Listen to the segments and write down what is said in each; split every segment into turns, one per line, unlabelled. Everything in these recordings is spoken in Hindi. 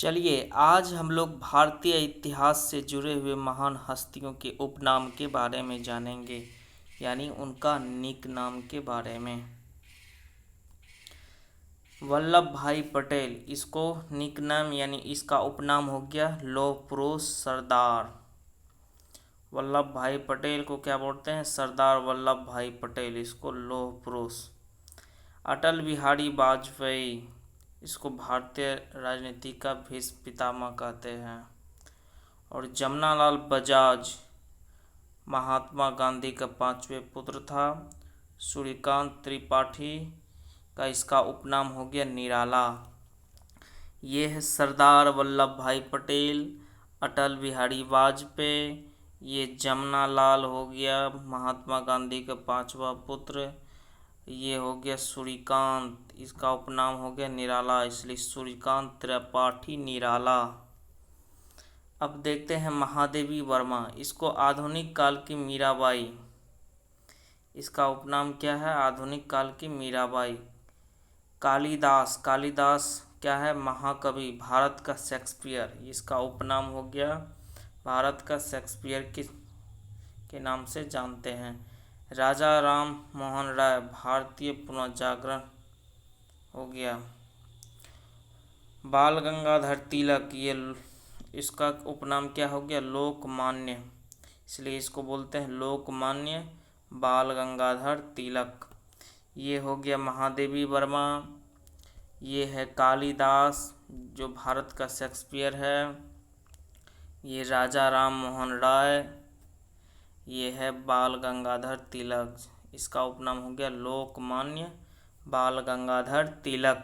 चलिए आज हम लोग भारतीय इतिहास से जुड़े हुए महान हस्तियों के उपनाम के बारे में जानेंगे, यानी उनका निक नाम के बारे में। वल्लभ भाई पटेल, इसको निक नाम यानी इसका उपनाम हो गया लौह पुरुष सरदार। वल्लभ भाई पटेल को क्या बोलते हैं? सरदार वल्लभ भाई पटेल, इसको लौह पुरुष। अटल बिहारी वाजपेयी, इसको भारतीय राजनीति का भीष्म पितामह कहते हैं। और जमनालाल बजाज महात्मा गांधी का 5वें पुत्र था। सूर्यकांत त्रिपाठी का इसका उपनाम हो गया निराला। ये है सरदार वल्लभ भाई पटेल, अटल बिहारी वाजपेयी, ये जमनालाल हो गया महात्मा गांधी का 5वां पुत्र, ये हो गया सूर्यकांत, इसका उपनाम हो गया निराला, इसलिए सूर्यकांत त्रिपाठी निराला। अब देखते हैं महादेवी वर्मा, इसको आधुनिक काल की मीराबाई, इसका उपनाम क्या है? आधुनिक काल की मीराबाई। कालिदास, कालिदास क्या है? महाकवि, भारत का शेक्सपियर, इसका उपनाम हो गया भारत का शेक्सपियर के नाम से जानते हैं। राजा राम मोहन राय, भारतीय पुनर्जागरण हो गया। बाल गंगाधर तिलक, ये इसका उपनाम क्या हो गया? लोकमान्य, इसलिए इसको बोलते हैं लोकमान्य बाल गंगाधर तिलक। ये हो गया महादेवी वर्मा। ये है कालिदास जो भारत का शेक्सपियर है। ये राजा राम मोहन राय, ये है बाल गंगाधर तिलक, इसका उपनाम हो गया लोकमान्य बाल गंगाधर तिलक।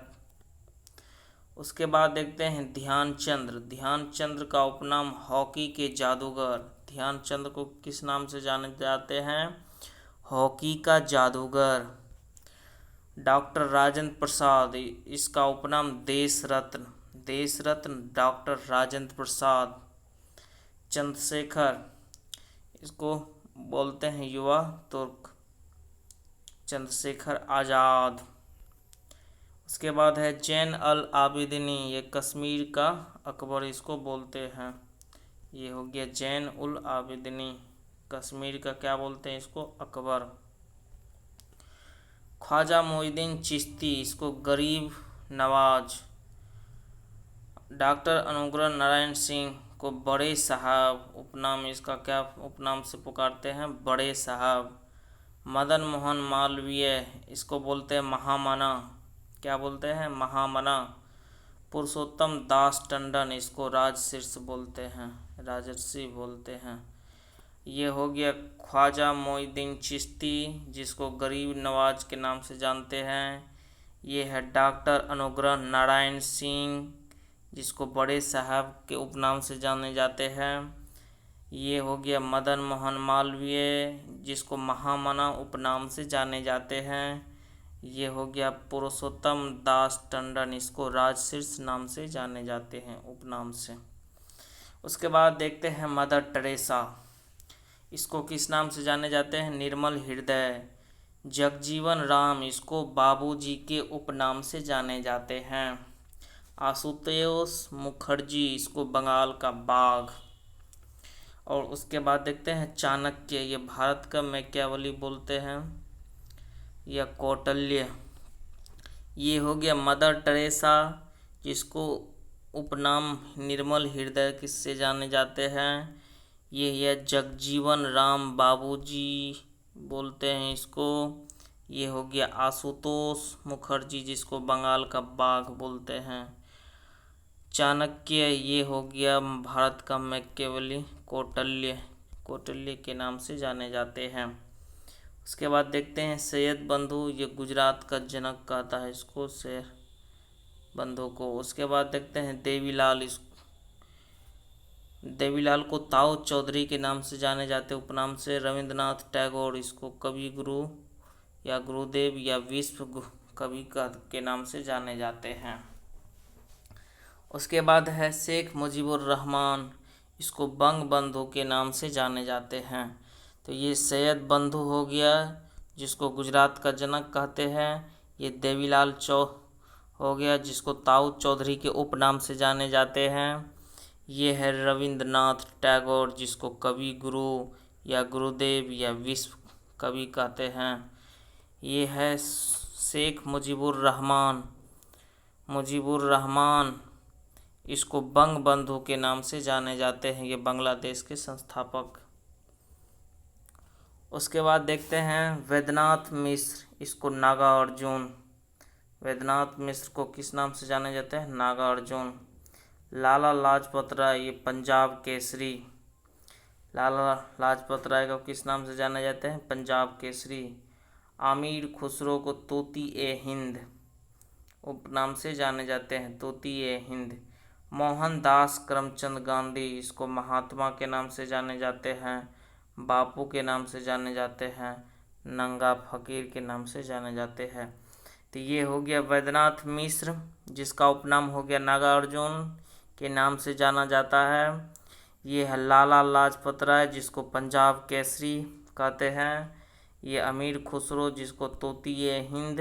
उसके बाद देखते हैं ध्यानचंद्र, ध्यानचंद्र का उपनाम हॉकी के जादूगर। ध्यानचंद्र को किस नाम से जाने जाते हैं? हॉकी का जादूगर। डॉक्टर राजेंद्र प्रसाद, इसका उपनाम देश रत्न, देश रत्न डॉक्टर राजेंद्र प्रसाद। चंद्रशेखर, इसको बोलते हैं युवा तुर्क, चंद्रशेखर आज़ाद। उसके बाद है जैन अल आबिदिनी, ये कश्मीर का अकबर इसको बोलते हैं। ये हो गया जैन उल आबिदिनी, कश्मीर का क्या बोलते हैं इसको? अकबर। ख्वाजा मोइनुद्दीन चिश्ती, इसको गरीब नवाज। डॉक्टर अनुग्रह नारायण सिंह को बड़े साहब उपनाम, इसका क्या उपनाम से पुकारते हैं? बड़े साहब। मदन मोहन मालवीय, इसको बोलते हैं महामना, क्या बोलते हैं? महामना। पुरुषोत्तम दास टंडन, इसको राजशीर्ष बोलते हैं, राजर्षि बोलते हैं। ये हो गया ख्वाजा मोइनुद्दीन चिश्ती, जिसको गरीब नवाज के नाम से जानते हैं। ये है डॉक्टर अनुग्रह नारायण सिंह, जिसको बड़े साहब के उपनाम से जाने जाते हैं। ये हो गया मदन मोहन मालवीय, जिसको महामना उपनाम से जाने जाते हैं। ये हो गया पुरुषोत्तम दास टंडन, इसको राजशीर्ष नाम से जाने जाते हैं, उपनाम से। उसके बाद देखते हैं मदर टेरेसा, इसको किस नाम से जाने जाते हैं? निर्मल हृदय। जगजीवन राम, इसको बाबूजी के उपनाम से जाने जाते हैं। आशुतोष मुखर्जी, इसको बंगाल का बाघ। और उसके बाद देखते हैं चाणक्य, ये भारत का मैकियावेली बोलते हैं, या कौटिल्य। ये हो गया मदर टेरेसा, जिसको उपनाम निर्मल हृदय किससे जाने जाते हैं? ये है जगजीवन राम बाबूजी बोलते हैं इसको। ये हो गया आशुतोष मुखर्जी, जिसको बंगाल का बाघ बोलते हैं। चाणक्य, ये हो गया भारत का मैकियावेली, कौटिल्य के नाम से जाने जाते हैं। उसके बाद देखते हैं सैयद बंधु, ये गुजरात का जनक कहता है इसको, सैयद बंधु को। उसके बाद देखते हैं देवीलाल, देवीलाल को ताऊ चौधरी के नाम से जाने जाते उपनाम से। रविंद्रनाथ टैगोर, इसको कवि गुरु या गुरुदेव या विश्व कवि के नाम से जाने जाते हैं। उसके बाद है शेख मुजीबुर रहमान, इसको बंग बंधु के नाम से जाने जाते हैं। तो ये सैयद बंधु हो गया, जिसको गुजरात का जनक कहते हैं। ये देवीलाल हो गया, जिसको ताऊ चौधरी के उपनाम से जाने जाते हैं। ये है रविंद्रनाथ टैगोर, जिसको कवि गुरु या गुरुदेव या विश्व कवि कहते हैं। ये है शेख मुजीबुर रहमान। मुजीबुर रहमान, इसको बंग बंधु के नाम से जाने जाते हैं। ये बांग्लादेश के संस्थापक। उसके बाद देखते हैं वैद्यनाथ मिश्र, इसको नागा अर्जुन। वैद्यनाथ मिश्र को किस नाम से जाने जाते हैं? नागा अर्जुन। लाला लाजपत राय, ये पंजाब केसरी। लाला लाजपत राय को किस नाम से जाने जाते हैं? पंजाब केसरी। आमिर खुसरो को तोती ए हिंद उपनाम से जाने जाते हैं, तोती ए हिंद। मोहनदास करमचंद गांधी, इसको महात्मा के नाम से जाने जाते हैं, बापू के नाम से जाने जाते हैं, नंगा फकीर के नाम से जाने जाते हैं। तो ये हो गया वैद्यनाथ मिश्र, जिसका उपनाम हो गया नागा अर्जुन के नाम से जाना जाता है। ये है लाला लाजपत राय, जिसको पंजाब केसरी कहते हैं। ये अमीर खुसरो, जिसको तोती ए हिंद।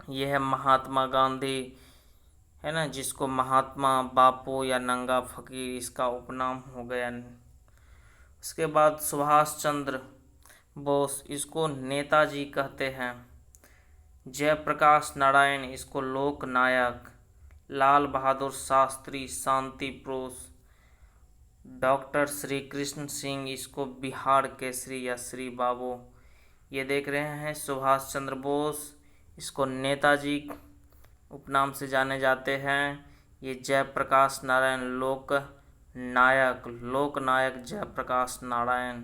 ये है महात्मा गांधी, है ना, जिसको महात्मा, बापू या नंगा फकीर इसका उपनाम हो गया। उसके बाद सुभाष चंद्र बोस, इसको नेताजी कहते हैं। जयप्रकाश नारायण, इसको लोक नायक। लाल बहादुर शास्त्री, शांति पुरुष। डॉक्टर श्री कृष्ण सिंह, इसको बिहार केसरी या श्री बाबू। ये देख रहे हैं सुभाष चंद्र बोस, इसको नेताजी उपनाम से जाने जाते हैं। ये जयप्रकाश नारायण लोक नायक जयप्रकाश नारायण।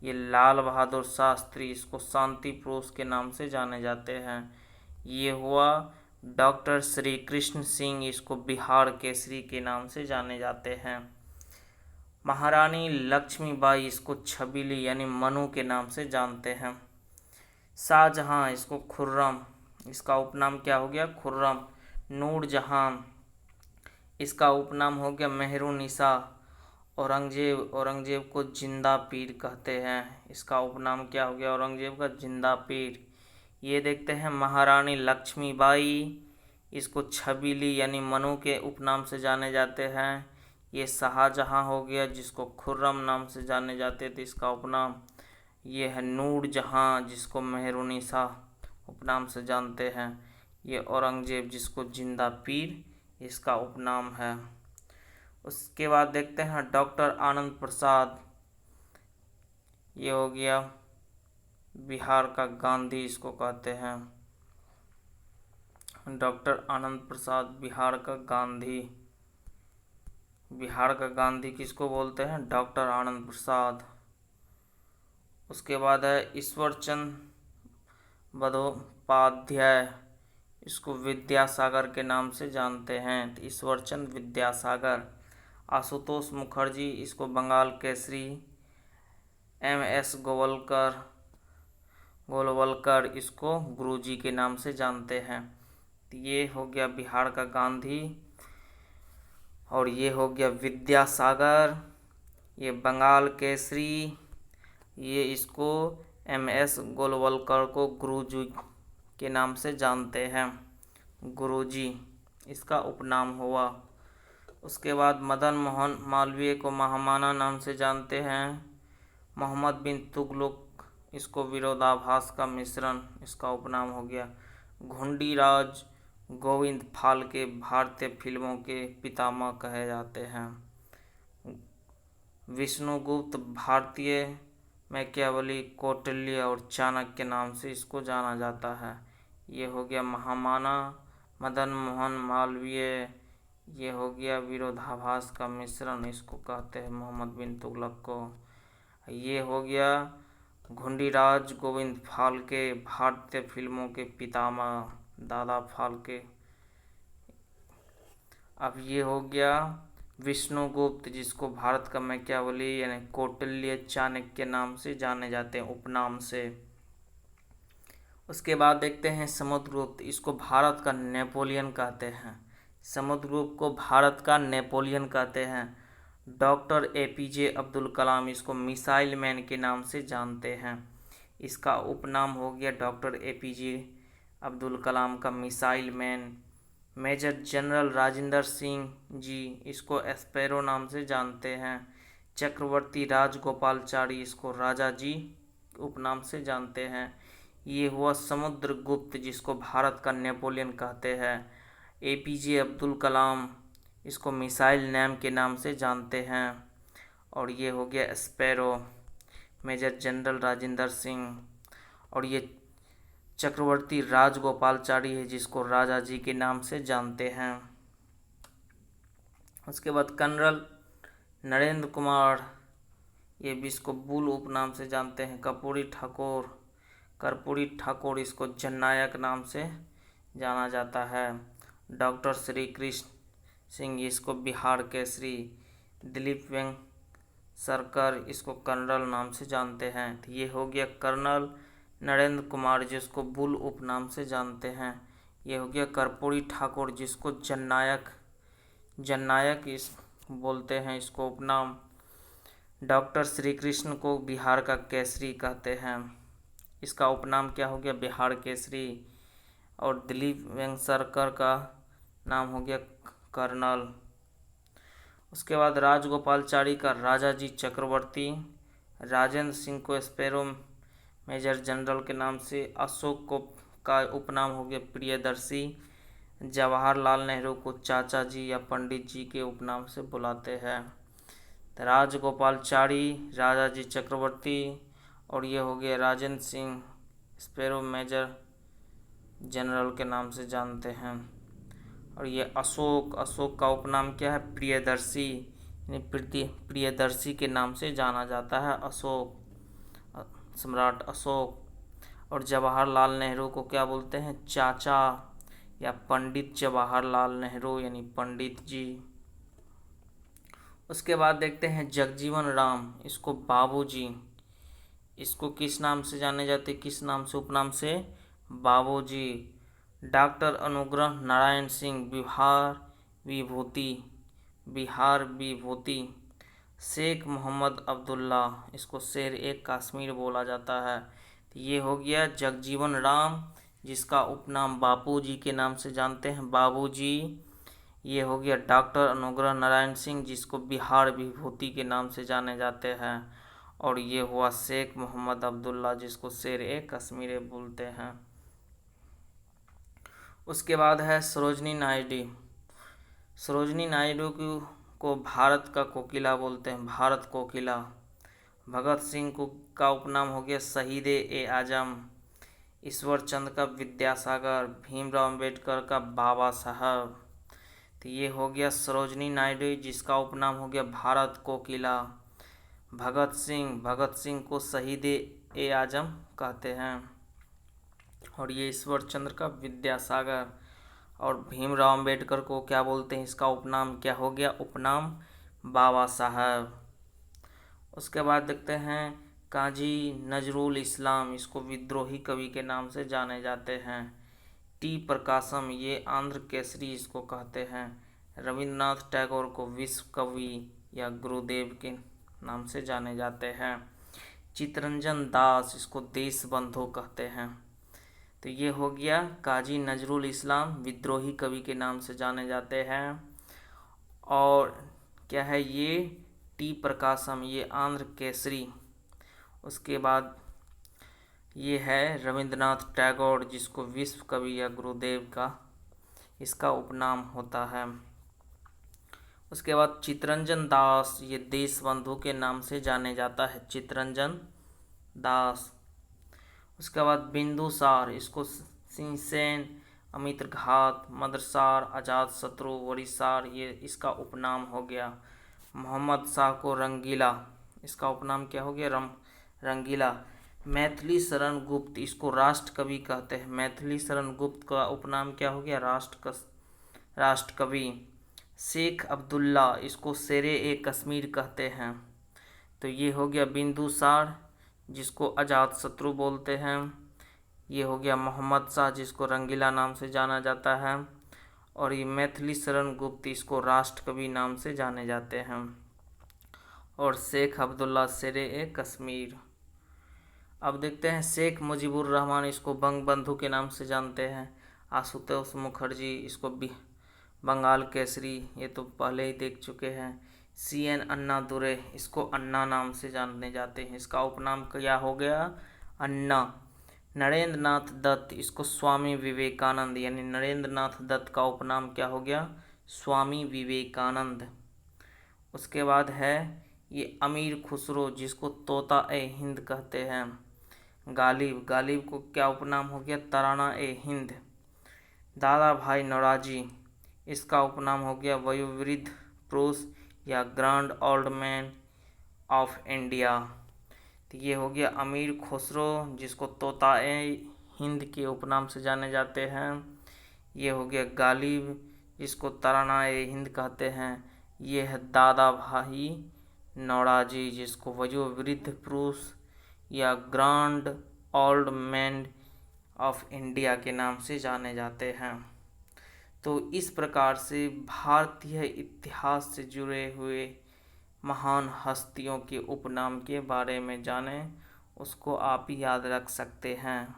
ये लाल बहादुर शास्त्री, इसको शांति पुरुष के नाम से जाने जाते हैं। ये हुआ डॉक्टर श्री कृष्ण सिंह, इसको बिहार केसरी के नाम से जाने जाते हैं। महारानी लक्ष्मीबाई, इसको छबीली यानी मनु के नाम से जानते हैं। शाहजहां, इसको खुर्रम, इसका उपनाम क्या हो गया? खुर्रम। नूरजहां, इसका उपनाम हो गया मेहरुनिसा। औरंगजेब को जिंदा पीर कहते हैं, इसका उपनाम क्या हो गया औरंगजेब का? जिंदा पीर। ये देखते हैं महारानी लक्ष्मीबाई, इसको छबीली यानी मनु के उपनाम से जाने जाते हैं। ये शाहजहां हो गया, जिसको खुर्रम नाम से जाने जाते थे, इसका उपनाम। ये है नूरजहां, जिसको मेहरुनिसा उपनाम से जानते हैं। ये औरंगजेब, जिसको जिंदा पीर इसका उपनाम है। उसके बाद देखते हैं डॉक्टर आनंद प्रसाद, ये हो गया बिहार का गांधी, इसको कहते हैं। डॉक्टर आनंद प्रसाद बिहार का गांधी। बिहार का गांधी किसको बोलते हैं? डॉक्टर आनंद प्रसाद। उसके बाद है ईश्वरचंद बंदोपाध्याय, इसको विद्यासागर के नाम से जानते हैं, तो ईश्वरचंद विद्यासागर। आशुतोष मुखर्जी, इसको बंगाल केसरी। MS गोलवलकर, इसको गुरुजी के नाम से जानते हैं। तो ये हो गया बिहार का गांधी, और ये हो गया विद्यासागर। ये बंगाल केसरी, ये इसको MS गोलवलकर को गुरुजी के नाम से जानते हैं, गुरुजी इसका उपनाम हुआ। उसके बाद मदन मोहन मालवीय को महामाना नाम से जानते हैं। मोहम्मद बिन तुगलक, इसको विरोधाभास का मिश्रण, इसका उपनाम हो गया। घुंडीराज गोविंद फाल्के भारतीय फिल्मों के पितामह कहे जाते हैं। विष्णुगुप्त भारतीय मैकियावली, कौटिल्य और चाणक्य के नाम से इसको जाना जाता है। ये हो गया महामाना। मदन मोहन मालवीय, ये हो गया विरोधाभास का मिश्रण, इसको कहते हैं मोहम्मद बिन तुगलक को। ये हो गया घुंडीराज गोविंद फाल्के भारतीय फिल्मों के पितामह, दादा फाल्के। अब ये हो गया विष्णुगुप्त, जिसको भारत का मैकियावली यानी कौटिल्य चाणक्य के नाम से जाने जाते हैं, उपनाम से। उसके बाद देखते हैं समुद्रगुप्त, इसको भारत का नेपोलियन कहते हैं। समुद्रगुप्त को भारत का नेपोलियन कहते हैं। डॉक्टर APJ अब्दुल कलाम, इसको मिसाइल मैन के नाम से जानते हैं, इसका उपनाम हो गया डॉक्टर APJ अब्दुल कलाम का missile man. Major general Rajendra Singh ji, इसको एस्पेरो नाम से जानते हैं। चक्रवर्ती राजगोपालचारी, इसको राजा जी उपनाम से जानते हैं। ये हुआ समुद्रगुप्त, जिसको भारत का नेपोलियन कहते हैं। एपीजे अब्दुल कलाम, इसको मिसाइल मैन के नाम से जानते हैं। और ये हो गया sparrow, major general Rajendra Singh. और ये चक्रवर्ती राजगोपालचारी है, जिसको राजा जी के नाम से जानते हैं। उसके बाद कर्नल नरेंद्र कुमार, ये भी इसको बुल उपनाम से जानते हैं। कर्पूरी ठाकुर, इसको जननायक नाम से जाना जाता है। डॉक्टर श्री कृष्ण सिंह, इसको बिहार केसरी। दिलीप वेंगसरकर, इसको कर्नल नाम से जानते हैं। तो ये हो गया कर्नल नरेंद्र कुमार, जिसको बुल उपनाम से जानते हैं। ये हो गया कर्पूरी ठाकुर, जिसको जननायक इस बोलते हैं, इसको उपनाम। डॉक्टर श्री कृष्ण को बिहार का केसरी कहते हैं, इसका उपनाम क्या हो गया, बिहार केसरी। और दिलीप वेंगसरकर का नाम हो गया कर्नल। उसके बाद राजगोपालचारी का राजा जी चक्रवर्ती। राजेंद्र सिंह को स्पैरो मेजर जनरल के नाम से। अशोक को का उपनाम हो गया प्रियदर्शी। जवाहरलाल नेहरू को चाचा जी या पंडित जी के उपनाम से बुलाते हैं। राजगोपालचारी, राजा जी चक्रवर्ती, और ये हो गया Rajendra Singh, sparrow major general के नाम से जानते हैं। और ये अशोक का उपनाम क्या है, प्रियदर्शी, प्रियदर्शी के नाम से जाना जाता है अशोक, सम्राट अशोक। और जवाहरलाल नेहरू को क्या बोलते हैं, चाचा या पंडित जवाहरलाल नेहरू, यानी पंडित जी। उसके बाद देखते हैं जगजीवन राम, इसको बाबूजी, इसको किस नाम से जाने जाते, किस नाम से, उपनाम से बाबूजी। डॉक्टर अनुग्रह नारायण सिंह, बिहार विभूति। शेख मोहम्मद अब्दुल्ला, इसको शेर ए कश्मीर बोला जाता है। तो ये हो गया जगजीवन राम, जिसका उपनाम बापूजी के नाम से जानते हैं, बाबूजी। ये हो गया डॉक्टर अनुग्रह नारायण सिंह, जिसको बिहार विभूति के नाम से जाने जाते हैं। और ये हुआ शेख मोहम्मद अब्दुल्ला, जिसको शेर ए कश्मीर बोलते हैं। उसके बाद है सरोजनी नायडू। सरोजनी नायडू को भारत का कोकिला बोलते हैं, भारत कोकिला। भगत सिंह को का उपनाम हो गया शहीद ए आजम। ईश्वर चंद्र का विद्यासागर। भीमराव अम्बेडकर का बाबा साहब। तो ये हो गया सरोजनी नायडू, जिसका उपनाम हो गया भारत कोकिला। भगत सिंह को शहीद ए आजम कहते हैं। और ये ईश्वर चंद्र का विद्यासागर। और भीमराव अम्बेडकर को क्या बोलते हैं, इसका उपनाम क्या हो गया, उपनाम बाबा साहब। उसके बाद देखते हैं काजी नजरुल इस्लाम, इसको विद्रोही कवि के नाम से जाने जाते हैं। टी प्रकाशम, ये आंध्र केसरी इसको कहते हैं। रविंद्रनाथ टैगोर को विश्व कवि या गुरुदेव के नाम से जाने जाते हैं। चित्तरंजन दास, इसको देश बंधु कहते हैं। तो ये हो गया काजी नजरुल इस्लाम, विद्रोही कवि के नाम से जाने जाते हैं। और क्या है ये, टी प्रकाशम, ये आंध्र केसरी। उसके बाद ये है रविंद्रनाथ टैगोर, जिसको विश्व कवि या गुरुदेव का इसका उपनाम होता है। उसके बाद चित्तरंजन दास, ये देशबंधु के नाम से जाने जाता है, चित्तरंजन दास। उसके बाद बिंदुसार, इसको सिंहसेन, अमित्रघात, मदरसार, अजातशत्रु, वरिसार, ये इसका उपनाम हो गया। मोहम्मद शाह को रंगीला, इसका उपनाम क्या हो गया, रंगीला। मैथिली शरण गुप्त, इसको राष्ट्र कवि कहते हैं। मैथिली शरण गुप्त का उपनाम क्या हो गया, राष्ट्र कवि। शेख अब्दुल्ला, इसको शेरे ए कश्मीर कहते हैं। तो ये हो गया बिंदुसार, जिसको अजातशत्रु बोलते हैं। ये हो गया मोहम्मद शाह, जिसको रंगीला नाम से जाना जाता है। और ये मैथिली शरण गुप्त, इसको राष्ट्र कवि नाम से जाने जाते हैं। और शेख अब्दुल्ला शेरे ए कश्मीर। अब देखते हैं शेख मुजीबुर रहमान, इसको बंगबंधु के नाम से जानते हैं। आशुतोष मुखर्जी, इसको बंगाल केसरी, ये तो पहले ही देख चुके हैं। CN अन्नादुरै, इसको अन्ना नाम से जाने जाते हैं, इसका उपनाम क्या हो गया, अन्ना। नरेंद्र नाथ दत्त, इसको स्वामी विवेकानंद, यानी नरेंद्र नाथ दत्त का उपनाम क्या हो गया, स्वामी विवेकानंद। उसके बाद है ये अमीर खुसरो, जिसको तोता ए हिंद कहते हैं। गालिब, गालिब को क्या उपनाम हो गया, तराना ए हिंद। दादा भाई नौरोजी, इसका उपनाम हो गया वयोवृद्ध पुरुष या grand old man of India. तो ये हो गया अमीर खुसरो, जिसको तोता ए हिंद के उपनाम से जाने जाते हैं। ये हो गया गालिब, जिसको तराना ए हिंद कहते हैं। ये है दादा भाई नौरोजी, जिसको वयोवृद्ध पुरुष या grand old man of India के नाम से जाने जाते हैं। तो इस प्रकार से भारतीय इतिहास से जुड़े हुए महान हस्तियों के उपनाम के बारे में जानें, उसको आप याद रख सकते हैं।